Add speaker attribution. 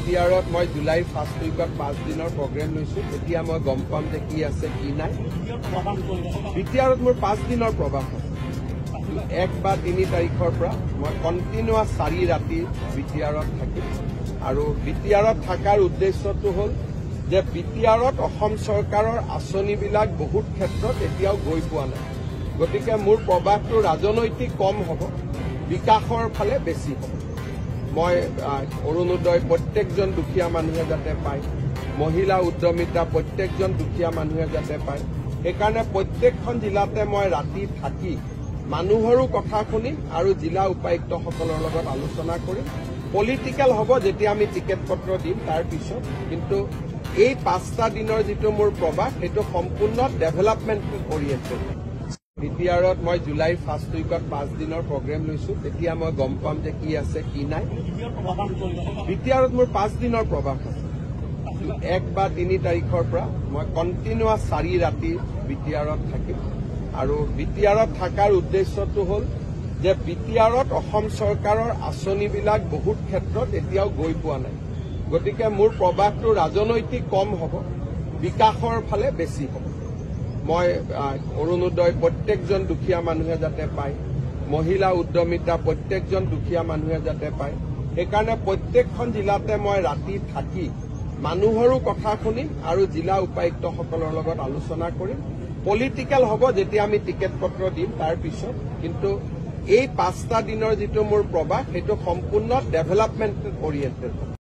Speaker 1: বিটিআৰত মই July first উইকত 5 দিনৰ প্ৰগ্ৰেম লৈছো। এতিয়া মই গম পাম যে কি আছে কি নাই। বিটিআৰত মোৰ 5 দিনৰ প্ৰৱাস আছে। 1 বা 3 তাৰিখৰ পৰা মই কণ্টিনিউৱাছ 4 ৰাতি বিটিআৰত থাকিম আৰু বিটিআৰত থকাৰ উদ্দেশ্যটো হ'ল যে বিটিআৰত অসম চৰকাৰৰ আঁচনিবিলাক বহুত ক্ষেত্ৰত এতিয়াও গৈ পোৱা নাই। গতিকে মোৰ প্ৰৱাসটো ৰাজনৈতিক কম হ'ব, বিকাশৰ ফালে বেছি হ'ব। মই অৰুণোদয় প্ৰত্যেকজন দুখীয়া মানুহে যাতে পায়, মহিলা উদ্যমিতা প্ৰত্যেকজন দুখীয়া মানুহে যাতে পায়, সেইকাৰণে প্ৰত্যেকখন জিলাতে মই ৰাতি থাকি মানুহৰো কথা শুনিম আৰু জিলা উপায়ুক্তসকলৰ লগত আলোচনা কৰিম। পলিটিকেল হ'ব যেতিয়া আমি টিকেট পত্ৰ দিম তাৰ পিছত, কিন্তু এই 5টা দিনৰ যিটো মোৰ প্ৰৱাস সেইটো সম্পূৰ্ণ ডেভেলপমেণ্ট অৰিয়েণ্টেড। বিটিআৰত মই জুলাই ফাৰ্ষ্ট উইকত 5 দিনৰ প্ৰগ্ৰেম লৈছো। তেতিয়া মই গম পাম যে কি আছে কি নাই। বিটিআৰত মোৰ 5 দিনৰ প্ৰৱাস আছে। 1 বা 3 তাৰিখৰ পৰা মই কণ্টিনিউৱাছ 4 ৰাতি বিটিআৰত থাকিম আৰু বিটিআৰত থকাৰ উদ্দেশ্যটো হ'ল যে বিটিআৰত অসম চৰকাৰৰ আঁচনিবিলাক বহুত ক্ষেত্ৰত এতিয়াও গৈ পোৱা নাই। গতিকে মোৰ প্ৰৱাসটো ৰাজনৈতিক কম হ'ব, বিকাশৰ ফালে বেছি হ'ব। মই অৰুণোদয় প্ৰত্যেকজন দুখীয়া মানুহে যাতে পায়, মহিলা উদ্যমিতা প্ৰত্যেকজন দুখীয়া মানুহে যাতে পায়, সেইকাৰণে প্ৰত্যেকখন জিলাতে মই ৰাতি থাকি মানুহৰো কথা শুনিম আৰু জিলা উপায়ুক্তসকলৰ লগত আলোচনা কৰিম। পলিটিকেল হ'ব যেতিয়া আমি টিকেট পত্ৰ দিম তাৰ পিছত, কিন্তু এই 5টা দিনৰ যিটো মোৰ প্ৰৱাস সেইটো সম্পূৰ্ণ ডেভেলপমেণ্ট অৰিয়েণ্টেড।